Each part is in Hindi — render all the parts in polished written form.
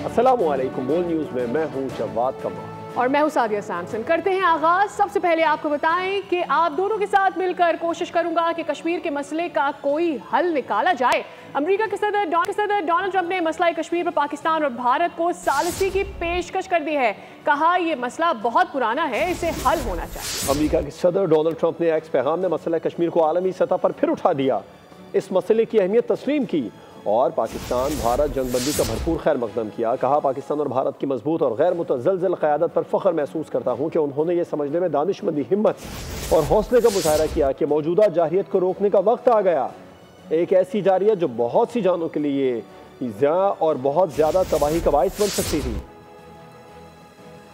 अस्सलामुअलैकुम। बोल न्यूज़ में मैं हूं जवाद कमाल और मैं हूं सादिया सैमसन। करते हैं आगाज। सबसे पहले आपको बताएं कि आप दोनों के साथ मिलकर कोशिश करूंगा कि कश्मीर के मसले का कोई हल निकाला जाए। अमेरिका के सदर डोनाल्ड ट्रंप ने मसला कश्मीर पर पाकिस्तान और भारत को सालिसी की पेशकश कर दी है। कहा यह मसला बहुत पुराना है, इसे हल होना चाहिए। अमेरिका के सदर डोनाल्ड ट्रंप ने एक्स पैगाम में मसला कश्मीर को आलमी सतह पर फिर उठा दिया। इस मसले की अहमियत तस्लीम की और पाकिस्तान भारत जंगबंदी का भरपूर खैर मकदम किया। कहा पाकिस्तान और भारत की मजबूत और गैर मुतज़लज़ल क़यादत पर फ़ख्र महसूस करता हूँ कि उन्होंने ये समझने में दानिशमंदी, हिम्मत और हौसले का मुजाहरा किया कि मौजूदा जारहियत को रोकने का वक्त आ गया। एक ऐसी जारहियत जो बहुत सी जानों के लिए ईज़ा और बहुत ज़्यादा तबाही का बाइस बन सकती थी।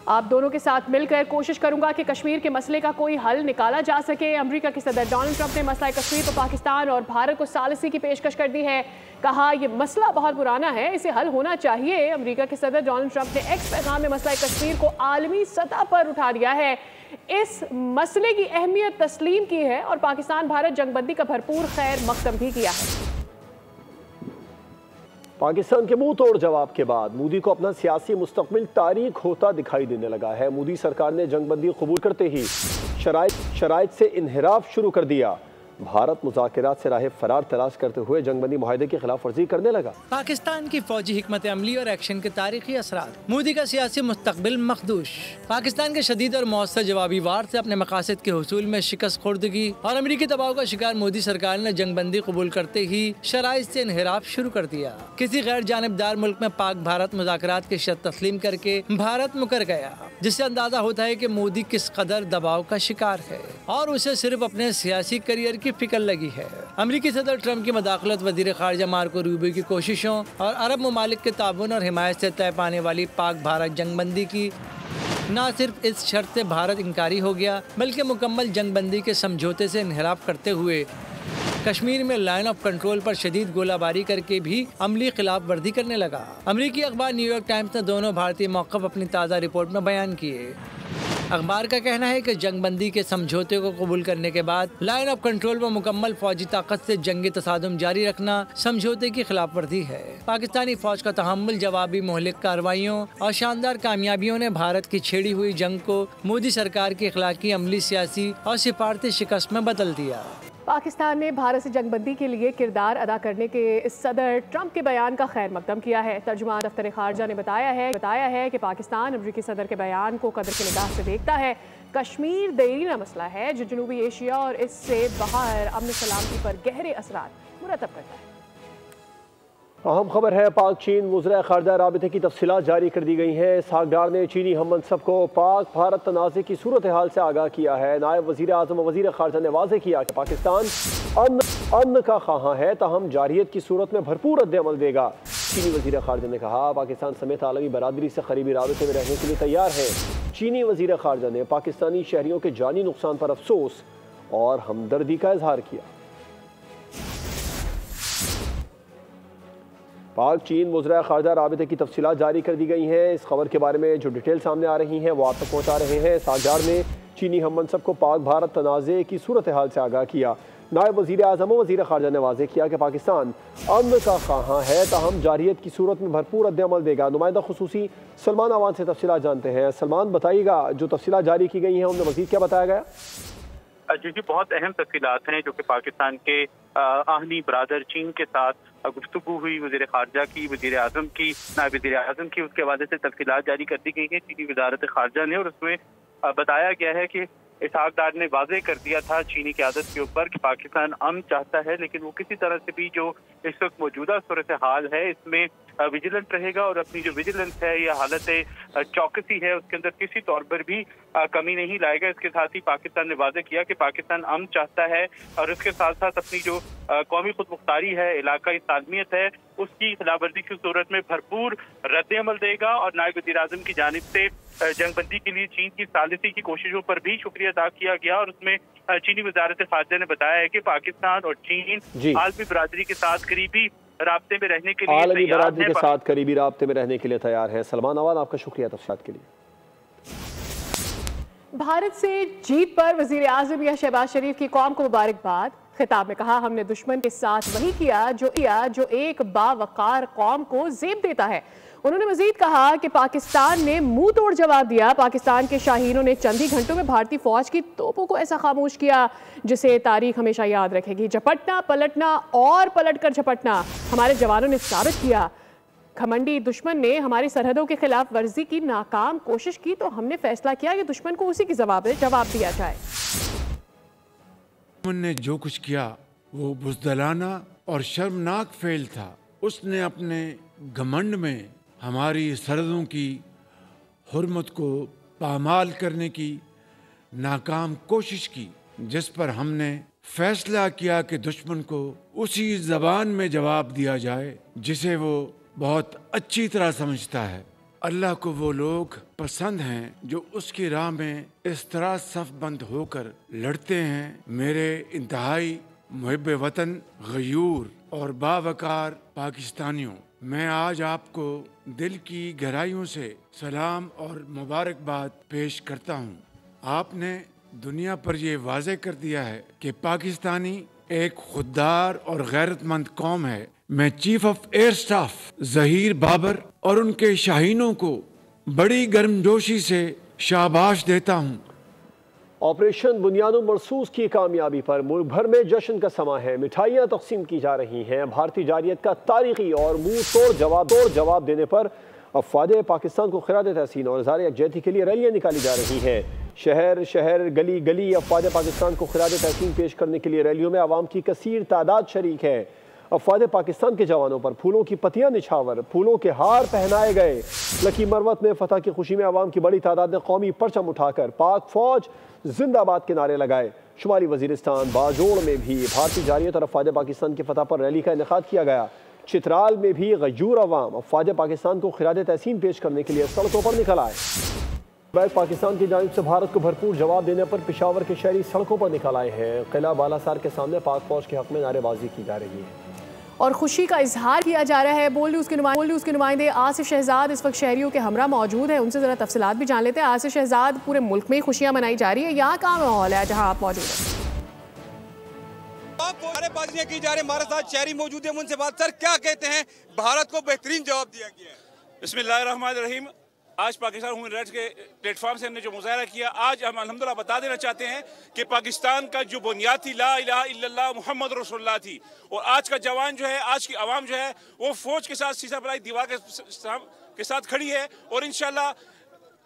आप दोनों के साथ मिलकर कोशिश करूंगा कि कश्मीर के मसले का कोई हल निकाला जा सके। अमेरिका के सदर डोनाल्ड ट्रंप ने मसला कश्मीर पर पाकिस्तान और भारत को सालिसी की पेशकश कर दी है। कहा यह मसला बहुत पुराना है, इसे हल होना चाहिए। अमेरिका के सदर डोनाल्ड ट्रंप ने एक्स पैगाम में मसला कश्मीर को आलमी सतह पर उठा दिया है। इस मसले की अहमियत तस्लीम की है और पाकिस्तान भारत जंगबंदी का भरपूर खैर मकदम भी किया है। पाकिस्तान के मुंह तोड़ जवाब के बाद मोदी को अपना सियासी मुस्तकबिल तारीख होता दिखाई देने लगा है। मोदी सरकार ने जंगबंदी कबूल करते ही शराइत से इन्हिराफ शुरू कर दिया। भारत मुज़ाकरात से राह फरार तलाश करते हुए जंगबंदी मुआहदे की खिलाफ वर्जी करने लगा। पाकिस्तान की फौजी हिकमत अमली और एक्शन के तारीखी असरात, मोदी का सियासी मुस्तकबिल मखदूश, पाकिस्तान के शदीद और मौसर जवाबी वार से अपने मकासद के हुसूल में शिकस्त खुर्दगी और अमरीकी दबाव का शिकार मोदी सरकार ने जंगबंदी कबूल करते ही शराइत से इन्हिराफ शुरू कर दिया। किसी गैर जानिबदार मुल्क में पाक भारत मुज़ाकरात की शर्त तस्लीम करके भारत मुकर गया, जिससे अंदाजा होता है कि मोदी किस कदर दबाव का शिकार है और उसे सिर्फ अपने सियासी करियर की फिक्र लगी है। अमेरिकी सदर ट्रंप की मदाखलत, वजीर खारजा मार्को रूबियो की कोशिशों और अरब ममालिक के ताबन और हिमायत से तय पाने वाली पाक भारत जंगबंदी की न सिर्फ इस शर्त से भारत इनकारी हो गया, बल्कि मुकम्मल जंगबंदी के समझौते से इन्हिराफ करते हुए कश्मीर में लाइन ऑफ कंट्रोल पर शदीद गोलाबारी करके भी अमली खिलाफ वर्जी करने लगा। अमेरिकी अखबार न्यूयॉर्क टाइम्स ने दोनों भारतीय मौक़िफ़ अपनी ताज़ा रिपोर्ट में बयान किए। अखबार का कहना है कि जंगबंदी के समझौते को कबूल करने के बाद लाइन ऑफ कंट्रोल पर मुकम्मल फौजी ताकत से जंगी तसादुम जारी रखना समझौते की खिलाफ वर्जी है। पाकिस्तानी फौज का तहम्मुल, जवाबी मोहलिक कार्रवाइयों और शानदार कामयाबियों ने भारत की छेड़ी हुई जंग को मोदी सरकार की इखलाकी, अमली, सियासी और सिफारती शिकस्त में बदल दिया। पाकिस्तान ने भारत से जंगबंदी के लिए किरदार अदा करने के सदर ट्रंप के बयान का खैर मकदम किया है। तर्जुमान दफ्तर खारजा ने बताया है कि पाकिस्तान अमरीकी सदर के बयान को कदर की निगाह से देखता है। कश्मीर देरीना मसला है जो जनूबी एशिया और इससे बाहर अमन सलामती पर गहरे असरात मुरतब करता है। अहम खबर है, पाक चीन वज़ीर ख़ारजा राबिते की तफसीलात जारी कर दी गई हैं। इसहाक डार ने चीनी हम मनसब को पाक भारत तनाज़े की सूरत हाल से आगाह किया है। नायब वज़ीर आज़म वज़ीर ख़ारजा ने वाज़ेह किया कि पाकिस्तान अमन का ख़्वाह है, ताहम जारहियत की सूरत में भरपूर रद्द-ए-अमल देगा। चीनी वज़ीर ख़ारजा ने कहा पाकिस्तान समेत आलमी बरादरी से करीबी राबिते में रहने के लिए तैयार है। चीनी वज़ीर ख़ारजा ने पाकिस्तानी शहरियों के जानी नुकसान पर अफसोस और हमदर्दी का इजहार किया। पाक चीन वज़ीर ख़ारजा राबिते की तफसीलात जारी कर दी गई हैं। इस खबर के बारे में जो डिटेल सामने आ रही हैं वो आप तक पहुँचा रहे हैं। सागजार ने चीनी हम मनसब को पाक भारत तनाज़े की सूरत हाल से आगाह किया। नायब वज़ीर आज़म वज़ीर ख़ारजा ने वाज़ेह किया कि पाकिस्तान अमन का ख़्वाह है, ताहम जारहियत की सूरत में भरपूर रद्द-ए-अमल देगा। नुमाइंदा खुसूसी सलमान अवान से तफसीलात जानते हैं। सलमान, बताइएगा जो तफसीलात जारी की गई हैं उनमें मज़ीद क्या बताया गया? जी, बहुत अहम तफसीलात हैं जो कि पाकिस्तान के आहनी ब्रादर चीन के साथ गुफ्तगू हुई वज़ीर ख़ारजा की, वज़ीर आज़म की, नायब वज़ीर आज़म की, उसके हवाले से तफसीलात जारी कर दी गई हैं चीनी वज़ारत ख़ारजा ने। और उसमें बताया गया है कि इसहाक डार ने वाज़ेह कर दिया था चीनी क़यादत के ऊपर कि पाकिस्तान अमन चाहता है, लेकिन वो किसी तरह से भी जो इस वक्त मौजूदा सूरत हाल है इसमें विजिलेंट रहेगा और अपनी जो विजिलेंस है या हालत चौकसी है उसके अंदर किसी तौर पर भी कमी नहीं लाएगा। इसके साथ ही पाकिस्तान ने वाज़ेह किया कि पाकिस्तान अमन चाहता है और उसके साथ साथ अपनी जो कौमी खुद मुख्तारी है, इलाकाई सालमियत है, उसकी खिलाफवर्जी की सूरत में भरपूर रद्द-ए-अमल देगा। और नायब वज़ीर आज़म की जानिब से जंगबंदी के लिए चीन की सालिसी की कोशिशों पर भी शुक्रिया अदा किया गया। और उसमें चीनी वज़ारत ख़ारजा ने बताया है कि पाकिस्तान और चीन आलमी बरादरी के साथ करीबी राब्ते में रहने के लिए आलमी बरादरी के साथ करीबी राब्ते में रहने के लिए तैयार है। सलमान अवान, आपका शुक्रिया तफसीलात के लिए। भारत से जीत पर वज़ीर आज़म या शहबाज शरीफ की कौम को मुबारकबाद। खिताब में कहा हमने दुश्मन के साथ वही किया जो एक बावकार कौम को ज़ेब देता है। उन्होंने मजीद कहा कि पाकिस्तान ने मुंह तोड़ जवाब दिया। पाकिस्तान के शाहीनों ने चंद ही घंटों में भारतीय फौज की तोपों को ऐसा खामोश किया जिसे तारीख हमेशा याद रखेगी। झपटना, पलटना और पलटकर झपटना हमारे जवानों ने साबित किया। घमंडी दुश्मन ने हमारी सरहदों के खिलाफ वर्जी की नाकाम कोशिश की तो हमने फैसला किया कि दुश्मन को उसी की जवाब दिया जाए। ने जो कुछ किया वो बुज़दिलाना और शर्मनाक फेल था। उसने अपने घमंड में हमारी सरहदों की हुर्मत को पामाल करने की नाकाम कोशिश की, जिस पर हमने फैसला किया कि दुश्मन को उसी जबान में जवाब दिया जाए जिसे वो बहुत अच्छी तरह समझता है। अल्लाह को वो लोग पसंद हैं जो उसकी राह में इस तरह सफ़बंद होकर लड़ते हैं। मेरे इंतहाई मुहिब वतन, गयूर और बावकार पाकिस्तानियों, मैं आज आपको दिल की गहराइयों से सलाम और मुबारकबाद पेश करता हूँ। आपने दुनिया पर यह वाज़ेह कर दिया है कि पाकिस्तानी एक खुददार और गैरतमंद कौम है। मैं chief of air staff Zaheer Babar और उनके शाहीनों को बड़ी गर्मजोशी से शाबाश देता हूँ। ऑपरेशन बुनियादो मरसूस की कामयाबी पर मुल्क भर में जश्न का समा है। मिठाइयाँ तकसीम की जा रही हैं। भारतीय जारियत का तारीखी और मुंह तोड़ जवाब देने पर अफवाज पाकिस्तान को खिराद तहसीन और इज़हार यकजहती के लिए रैलियाँ निकाली जा रही हैं। शहर शहर गली गली अफवाज पाकिस्तान को खिराद तहसीन पेश करने के लिए रैलियों में आवाम की कसीर तादाद शरीक है। अफवाज पाकिस्तान के जवानों पर फूलों की पत्तियां निछावर, फूलों के हार पहनाए गए। लकी मरवत में फतह की खुशी में आवाम की बड़ी तादाद ने कौमी परचम उठाकर पाक फौज जिंदाबाद के नारे लगाए। शुमाली वजीरिस्तान बाजोड़ में भी भारतीय जारियत और अफवाज पाकिस्तान की फतह पर रैली का इनेकाद किया गया। चित्राल में भी गयूर अवाम अफवाज पाकिस्तान को खिराद तहसीन पेश करने के लिए सड़कों पर निकल आए। पाकिस्तान की जानिब से भारत को भरपूर जवाब देने पर पेशावर के शहरी सड़कों पर निकल आए हैं। किला बालासार के सामने पाक फौज के हक में नारेबाजी की जा रही है और खुशी का इजहार किया जा रहा है। बोल न्यूज़ के नुमाइंदे आसिफ शहजाद इस वक्त शहरियों के हमरा मौजूद हैं। उनसे ज़रा तफसीलात भी जान लेते हैं। आसिफ शहजाद, पूरे मुल्क में खुशियाँ मनाई जा रही है, यहाँ कहाँ माहौल है जहाँ आप मौजूद हैं? नारेबाजियाँ की जा रही है। हमारे साथ शहरी मौजूद है, उनसे बात। सर, क्या कहते हैं? भारत को बेहतरीन जवाब दिया गया है। बिस्मिल्लाहिर्रहमानिर्रहीम। आज पाकिस्तान ह्यूमन राइट्स के प्लेटफॉर्म से हमने जो मुजाहरा किया, आज हम अल्हम्दुलिल्लाह बता देना चाहते हैं कि पाकिस्तान का जो बुनियाद थी ला इलाहा इल्लल्लाह मुहम्मद रसूलुल्लाह थी। और आज का जवान जो है, आज की आवाम जो है, वो फौज के साथ सीसा बलाई दीवार के साथ खड़ी है। और इंशाल्लाह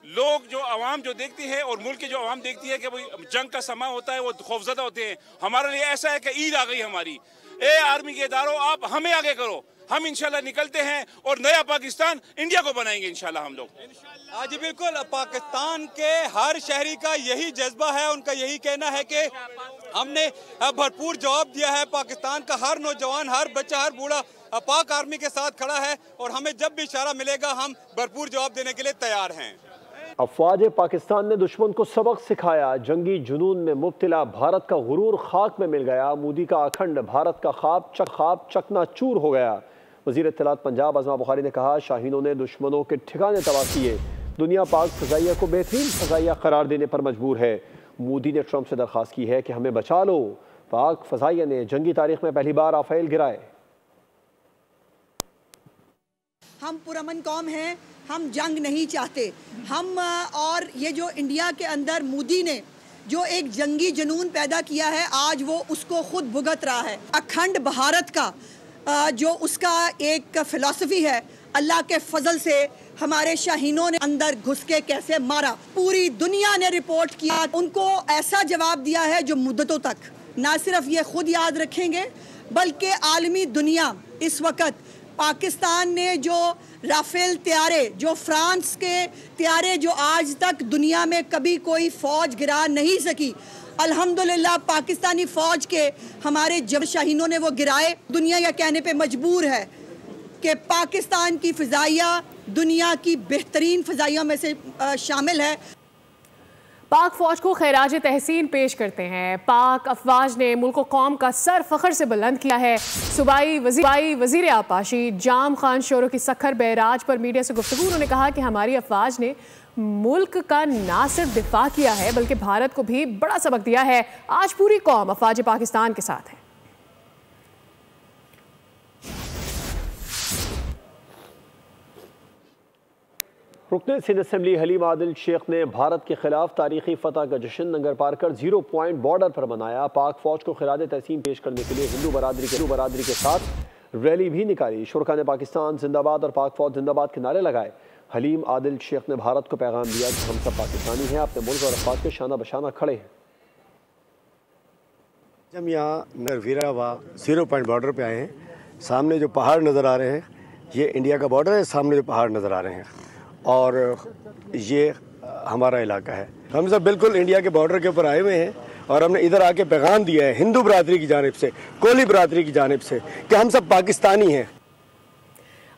लोग जो आवाम जो देखती है और मुल्क की जो आवाम देखती है कि भाई जंग का समा होता है, वो खौफजदा होते हैं। हमारे लिए ऐसा है कि ईद आ गई हमारी। ए आर्मी के इदारों, आप हमें आगे करो, हम इंशाल्लाह निकलते हैं और नया पाकिस्तान इंडिया को बनाएंगे इंशाल्लाह हम लोग। आज बिल्कुल पाकिस्तान के हर शहरी का यही जज्बा है, उनका यही कहना है कि हमने भरपूर जवाब दिया है। पाकिस्तान का हर नौजवान, हर बच्चा, हर बूढ़ा पाक आर्मी के साथ खड़ा है और हमें जब भी इशारा मिलेगा हम भरपूर जवाब देने के लिए तैयार हैं। अफवाज पाकिस्तान ने दुश्मन को सबक सिखाया। जंगी जुनून में मुब्तला भारत का गुरूर खाक में मिल गया। मोदी का अखंड भारत का ख्वाब चकनाचूर हो गया। वज़ीर इत्तलात पंजाब आज़मा बुखारी ने कहा, शाहीनों ने दुश्मनों के ठिकाने तबाह किए। दुनिया पाक फ़ज़ाइया को बेहतरीन फ़ज़ाइया करार देने पर मजबूर है। मोदी ने ट्रंप से दरख्वास्त की है कि हमें बचा लो। पाक फ़ज़ाइया ने जंगी तारीख में पहली बार राफ़ेल गिराए। हम पुरअमन कौम हैं, हम जंग नहीं चाहते। हम और ये जो इंडिया के अंदर मोदी ने जो एक जंगी जुनून पैदा किया है, आज वो उसको खुद भुगत रहा है। अखंड भारत का जो उसका एक फ़िलॉसफी है, अल्लाह के फजल से हमारे शाहीनों ने अंदर घुस के कैसे मारा। पूरी दुनिया ने रिपोर्ट किया, उनको ऐसा जवाब दिया है जो मुद्दतों तक ना सिर्फ ये खुद याद रखेंगे बल्कि आलमी दुनिया इस वक्त पाकिस्तान ने जो राफेल त्यारे, जो फ्रांस के त्यारे जो आज तक दुनिया में कभी कोई फ़ौज गिरा नहीं सकी, अल्हम्दुलिल्लाह पाकिस्तानी फ़ौज के हमारे जब शाहीनों ने वो गिराए। दुनिया यह कहने पे मजबूर है कि पाकिस्तान की फ़िज़ाइया दुनिया की बेहतरीन फ़िज़ाइयों में से शामिल है। पाक फौज को खैराज तहसीन पेश करते हैं। पाक अफवाज ने मुल्क कौम का सर फख्र से बुलंद किया है। सूबाई वजीर आपाशी जाम खान शोरों की सखर बैराज पर मीडिया से गुफ्तगू उन्होंने कहा कि हमारी अफवाज ने मुल्क का ना सिर्फ दिफा किया है बल्कि भारत को भी बड़ा सबक दिया है। आज पूरी कौम अफवाज पाकिस्तान के साथ है। रुकन सिंध असम्बली हलीम आदिल शेख ने भारत के खिलाफ तारीखी फतह का जश्न नंगर पार कर 0 पॉइंट बॉर्डर पर मनाया। पाक फौज को खिराज तहसीन पेश करने के लिए हिंदू बरादरी के साथ रैली भी निकाली। शुरका ने पाकिस्तान जिंदाबाद और पाक फौज जिंदाबाद के नारे लगाए। हलीम आदिल शेख ने भारत को पैगाम दिया कि हम सब पाकिस्तानी हैं, अपने मुल्क और अफवाद के शाना बशाना खड़े हैं। जब यहाँ वीरावा 0 पॉइंट बॉर्डर पे आए हैं, सामने जो पहाड़ नज़र आ रहे हैं ये इंडिया का बॉर्डर है, सामने जो पहाड़ नज़र आ रहे हैं और ये हमारा इलाका है। हम सब बिल्कुल इंडिया के बॉर्डर के ऊपर आए हुए हैं और हमने इधर आके पैगाम दिया है हिंदू बरादरी की जानिब से, कोली बरादरी की जानिब से कि हम सब पाकिस्तानी हैं।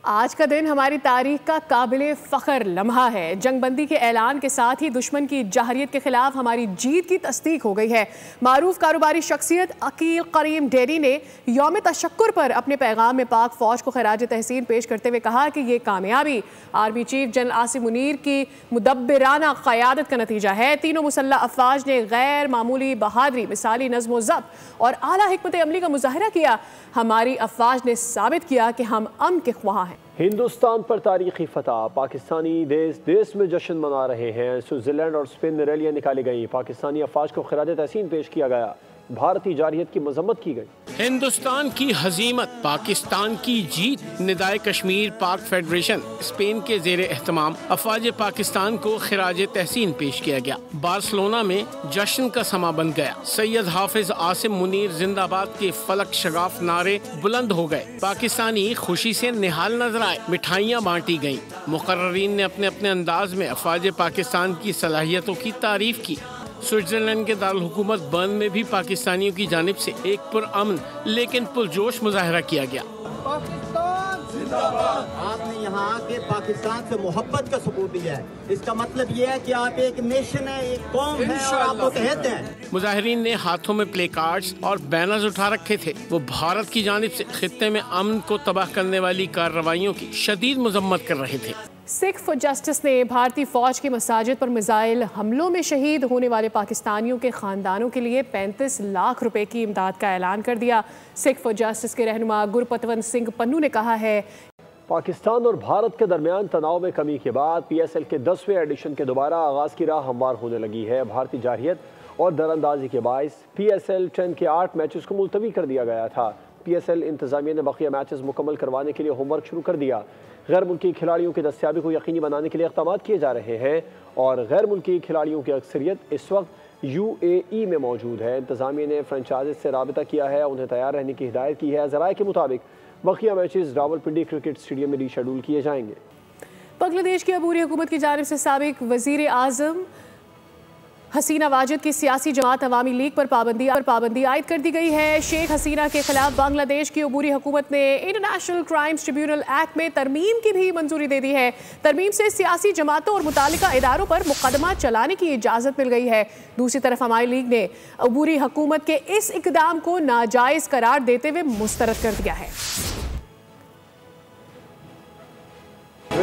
आज का दिन हमारी तारीख का काबिल फ़ख्र लम्हा है। जंगबंदी के ऐलान के साथ ही दुश्मन की जाहरियत के खिलाफ हमारी जीत की तस्दीक हो गई है। मारूफ कारोबारी शख्सियत अकील करीम डेरी ने यौम तशक्कुर पर अपने पैगाम में पाक फ़ौज को खराज तहसीन पेश करते हुए कहा कि ये कामयाबी army chief general Asim Munir की मुदब्बिराना क़यादत का नतीजा है। तीनों मुसल्लह अफवाज ने गैर मामूली बहादरी, मिसाली नज़्म व ज़ब्त और आला हिकमत अमली का मुजाहरा किया। हमारी अफवाज ने साबित किया कि हम अमन के ख्वाह हैं। हिंदुस्तान पर तारीखी फतह, पाकिस्तानी देश में जश्न मना रहे हैं। स्विट्जरलैंड और स्पेन में रैलियां निकाली गई। पाकिस्तानी अफवाज को खिराज तहसीन पेश किया गया। भारतीय जारहियत की मजम्मत की गई। हिंदुस्तान की हजीमत, पाकिस्तान की जीत। निदाए कश्मीर पाक फेडरेशन स्पेन के जेर एहतमाम अफवाज पाकिस्तान को खिराज तहसीन पेश किया गया। बार्सिलोना में जश्न का समा बन गया। सैयद हाफिज आसिम मुनीर जिंदाबाद के फलक शगाफ नारे बुलंद हो गए। पाकिस्तानी खुशी से निहाल नजर आए। मिठाइयाँ बांटी गयी। मुकर्रीन ने अपने अपने अंदाज में अफवाज पाकिस्तान की सलाहियतों की तारीफ की। स्विट्जरलैंड के दारुल हुकूमत बर्न में भी पाकिस्तानियों की जानिब से एक पुरअमन लेकिन पुरजोश मुजाहरा किया गया। पाकिस्तान जिंदाबाद। आपने यहाँ आके पाकिस्तान से मोहब्बत का सबूत दिया है। इसका मतलब ये है कि आप एक नेशन है, एक कौम है और आप मुतहद हैं। मुजाहिरीन ने हाथों में प्ले कार्ड्स और बैनर्स उठा रखे थे। वो भारत की जानिब से खित्ते में अमन को तबाह करने वाली कार्रवाइयों की शदीद मजम्मत कर रहे थे। सिख फॉर जस्टिस ने भारतीय फौज की मसाजिद पर मिसाइल हमलों में शहीद होने वाले पाकिस्तानियों के खानदानों के लिए 35 लाख रुपए की इमदाद का ऐलान कर दिया। सिख फॉर जस्टिस के रहनुमा गुरपतवंत सिंह पन्नू ने कहा है, पाकिस्तान और भारत के दरमियान तनाव में कमी के बाद PSL के 10वें एडिशन के दोबारा आगाज की राह हमवार होने लगी है। भारतीय जारहियत और दरअंदाजी के बायस PSL 10 के 8 मैचेस को मुलतवी कर दिया गया था। PSL इंतजामिया ने बकिया मैचेस मुकम्मल करवाने के लिए होमवर्क शुरू कर दिया। गैर मुल्की खिलाड़ियों की दस्तियाबी को यकीनी बनाने के लिए इक़दाम किए जा रहे हैं और गैर मुल्की खिलाड़ियों की अक्सरियत इस वक्त UAE में मौजूद है। इंतजामिया ने फ्रेंचाइज से राबिता किया है, उन्हें तैयार रहने की हिदायत की है। ज़राए के मुताबिक बकिया मैचेस रावलपिंडी क्रिकेट स्टेडियम में रीशेड्यूल किए जाएंगे। बांग्लादेश की अबूरी हुकूमत की जानिब से साबिक वज़ीर आज़म हसीना वाजिद की सियासी जमात अवामी लीग पर पाबंदी आयद कर दी गई है। शेख हसीना के खिलाफ बांग्लादेश की अबूरी हुकूमत ने इंटरनेशनल क्राइम्स ट्रिब्यूनल एक्ट में तरमीम की भी मंजूरी दे दी है। तरमीम से सियासी जमातों और मुतालिका इदारों पर मुकदमा चलाने की इजाज़त मिल गई है। दूसरी तरफ अवामी लीग ने अबूरी हुकूमत के इस इकदाम को नाजायज़ करार देते हुए मुस्तरद कर दिया है।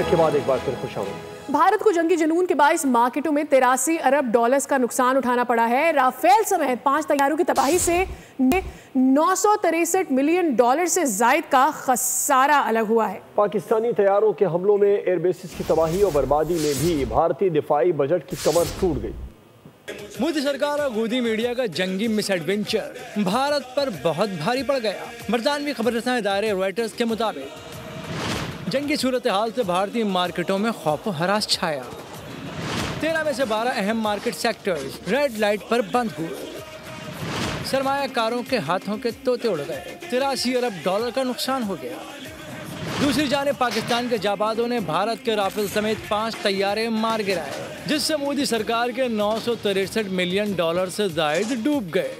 के बाद एक बार फिर खुशामद। भारत को जंगी जुनून के बाइस मार्केटों में 83 अरब डॉलर्स का नुकसान उठाना पड़ा है। राफेल समेत 5 तैयारों की तबाही से 963 मिलियन डॉलर से जायद का खसारा अलग हुआ है। पाकिस्तानी तैयारों के हमलों में एयरबेसिस की तबाही और बर्बादी में भी भारतीय दिफाई बजट की कमर टूट गई। मोदी सरकार और गोदी मीडिया का जंगी मिसएडवेंचर भारत पर बहुत भारी पड़ गया। बरतानवी खबरसां इदारे रॉयटर्स के मुताबिक जंगी सूरत हाल से भारतीय मार्केटों में खौफ व हरास छाया। 13 में से 12 अहम मार्केट सेक्टर्स रेड लाइट पर बंद हुए। सरमायाकारों के हाथों के तोते उड़ गए। 83 अरब डॉलर का नुकसान हो गया। दूसरी जानिब पाकिस्तान के जाबाजों ने भारत के राफेल समेत 5 तैयारे मार गिराए, जिससे मोदी सरकार के 963 मिलियन डॉलर से जायद डूब गए।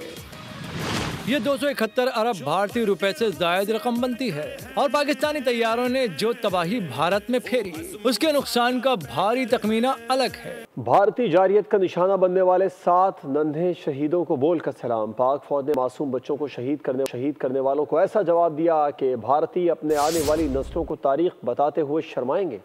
ये 271 अरब भारतीय रुपए से जायद रकम बनती है और पाकिस्तानी तैयारों ने जो तबाही भारत में फेरी, उसके नुकसान का भारी तखमीना अलग है। भारतीय जारियत का निशाना बनने वाले 7 नन्हे शहीदों को बोलकर सलाम। पाक फौज ने मासूम बच्चों को शहीद करने वालों को ऐसा जवाब दिया कि भारतीय अपने आने वाली नस्लों को तारीख बताते हुए शर्माएंगे।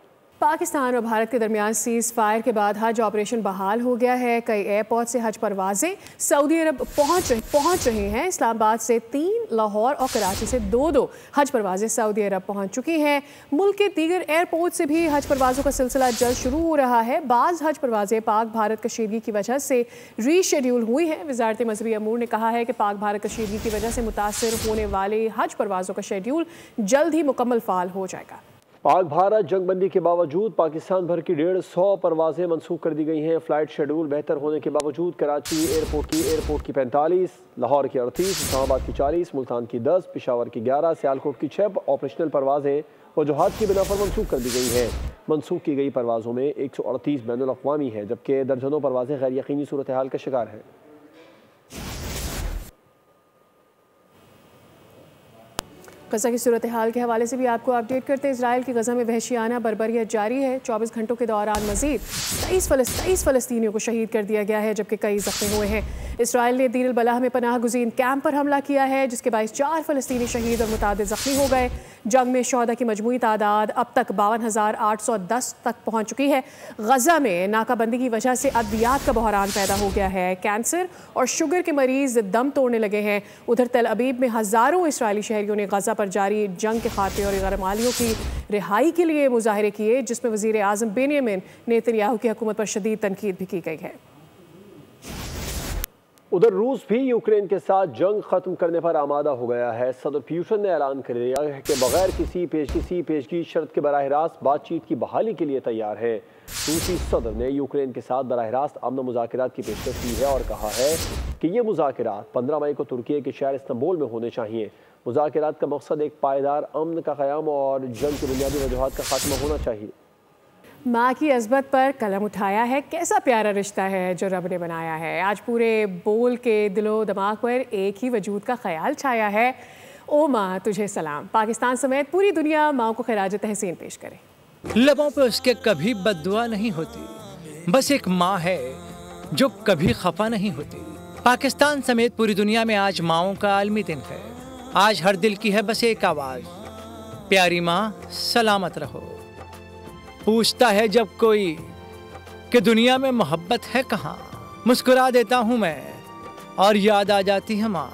पाकिस्तान और भारत के दरमियान सीज फायर के बाद हज ऑपरेशन बहाल हो गया है। कई एयरपोर्ट से हज परवाजें सऊदी अरब पहुंच रही हैं। इस्लामाबाद से 3, लाहौर और कराची से 2 हज परवाजें सऊदी अरब पहुंच चुकी हैं। मुल्क के दीगर एयरपोर्ट से भी हज परवाजों का सिलसिला जल्द शुरू हो रहा है। बाज़ हज परवाजें पाक भारत कशीदगी की वजह से रीशेड्यूल हुई हैं। वज़ारत मज़हबी अमूर ने कहा है कि पाक भारत कशीदगी की वजह से मुतासर होने वाले हज परवाजों का शेड्यूल जल्द ही मुकम्मल फाल हो जाएगा। पाक भारत जंगबंदी के बावजूद पाकिस्तान भर की 150 परवाजें मनसूख कर दी गई हैं। फ़्लाइट शेड्यूल बेहतर होने के बावजूद कराची एयरपोर्ट की 45, लाहौर की 38, इस्लामाबाद की 40, मुल्तान की 10, पेशावर की 11, सियालकोट की 6 ऑपरेशनल परवाजें वजूहात की बिना पर मनसूख कर दी गई हैं। मनसूख की गई परवाज़ों में 138 बैनुल-अक़वामी हैं, जबकि दर्जनों परवाजें गैर यकीनी सूरत हाल का शिकार हैं। गज़ा की सूरत हाल के हवाले से भी आपको अपडेट करते हैं। इजराइल की गज़ा में वहशियाना बर्बरियत जारी है। 24 घंटों के दौरान मज़ीद 23 फ़लस्तीनियों को शहीद कर दिया गया है, जबकि कई ज़ख्मी हुए हैं। इसराइल ने दीर अल बलाह में पनाह गुज़ीन कैंप पर हमला किया है, जिसके बायस 4 फ़लस्तीनी शहीद और मुतादिद ज़ख्मी हो गए। जंग में शहदा की मजमूई तादाद अब तक 52,810 तक पहुँच चुकी है। गज़ा में नाकाबंदी की वजह से अद्वियात का बहरान पैदा हो गया है। कैंसर और शुगर के मरीज़ दम तोड़ने लगे हैं। उधर तेल अबीब में हज़ारों इसराइली शहरियों ने गज़ा पर जारी जंग के खात्मे और गैरमालियों की रिहाई के लिए मुजाहरे किए, जिसमें वज़ीर आज़म बेनियामिन नेतन्याहू की हुकूमत पर शदीद तनकीद भी की गई है। उधर रूस भी यूक्रेन के साथ जंग खत्म करने पर आमादा हो गया है। सदर पुतिन ने ऐलान कर दिया है कि बगैर किसी पेशगी शर्त के बराह रास्त बातचीत की बहाली के लिए तैयार है। रूसी सदर ने यूक्रेन के साथ बराह रास्त अमन मुज़ाकरात की पेशकश की है और कहा है कि ये मुज़ाकरात 15 मई को तुर्की के शहर इस्तांबुल में होने चाहिए। मुज़ाकरात का मकसद एक पायदार अमन का क़याम और जंग की बुनियादी वजूहात का खात्मा होना चाहिए। माँ की अज़मत पर कलम उठाया है, कैसा प्यारा रिश्ता है जो रब ने बनाया है। आज पूरे बोल के दिलो दिमाग पर एक ही वजूद का ख्याल छाया है। ओ माँ तुझे सलाम। पाकिस्तान समेत पूरी दुनिया माँ को खिराज तहसीन पेश करे। लबों पे उसके कभी बद्दुआ नहीं होती, बस एक माँ है जो कभी खफा नहीं होती। पाकिस्तान समेत पूरी दुनिया में आज माँओं का आलमी दिन है। आज हर दिल की है बस एक आवाज़, प्यारी माँ सलामत रहो। पूछता है जब कोई कि दुनिया में मोहब्बत है कहाँ, मुस्कुरा देता हूँ मैं और याद आ जाती है माँ।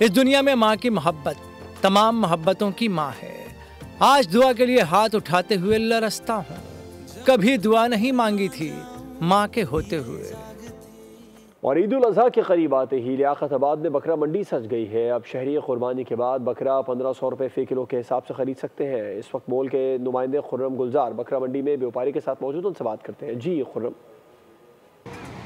इस दुनिया में माँ की मोहब्बत तमाम मोहब्बतों की माँ है। आज दुआ के लिए हाथ उठाते हुए लरसता हूँ, कभी दुआ नहीं मांगी थी माँ के होते हुए। और ईद उल अज़हा के करीब आते ही लियाकताबाद में बकरा मंडी सज गई है। अब शहरी कुर्बानी के बाद बकरा 1500 रुपये फ़ी किलो के हिसाब से ख़रीद सकते हैं। इस वक्त मोल के नुमाइंदे खुर्रम गुलजार बकरा मंडी में व्यापारी के साथ मौजूद, उनसे बात करते हैं। जी खुर्रम।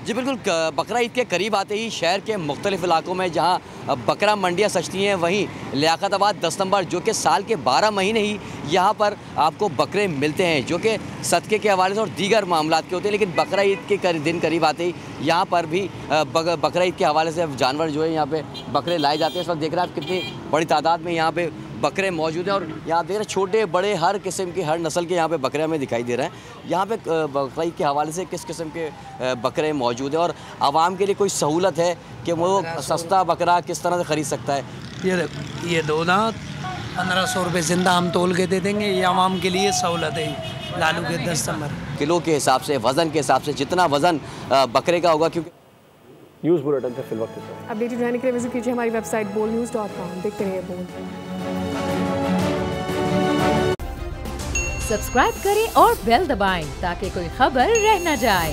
जी बिल्कुल, बकरा ईद के करीब आते ही शहर के मुख्तलिफ इलाकों में जहां बकरा मंडियां सजती हैं, वहीं लियाकताबाद 10 नंबर जो कि साल के 12 महीने ही यहां पर आपको बकरे मिलते हैं, जो कि सदक़े के हवाले से और दीगर मामलात के होते हैं। लेकिन बकरा ईद के दिन करीब आते ही यहाँ पर भी बकरा ईद के हवाले से जानवर जो है यहाँ पे बकरे लाए जाते हैं। इस वक्त देख रहे हैं आप कितनी बड़ी तादाद में यहाँ पे बकरे मौजूद हैं और यहाँ देख रहे हैं छोटे बड़े हर किस्म के हर नस्ल के यहाँ पे बकरे हमें दिखाई दे रहे हैं। यहाँ पे बकरा ईद के हवाले से किस किस्म के बकरे मौजूद हैं और आवाम के लिए कोई सहूलत है कि वो सस्ता बकरा किस तरह से ख़रीद सकता है? ये 2 दांत 1500 रुपये ज़िंदा हम तोल के दे देंगे। ये आवाम के लिए सहूलत है। लालू के 10 नंबर किलो के हिसाब से, वज़न के हिसाब से, जितना वज़न बकरे का होगा। क्योंकि न्यूज़ बुलेटिन से फिल वक्त अपडेटेड रहने के लिए विजिट कीजिए हमारी वेबसाइट bolnews.com। देखते रहिए बोल। सब्सक्राइब करें और बेल दबाएं ताकि कोई खबर रह न जाए।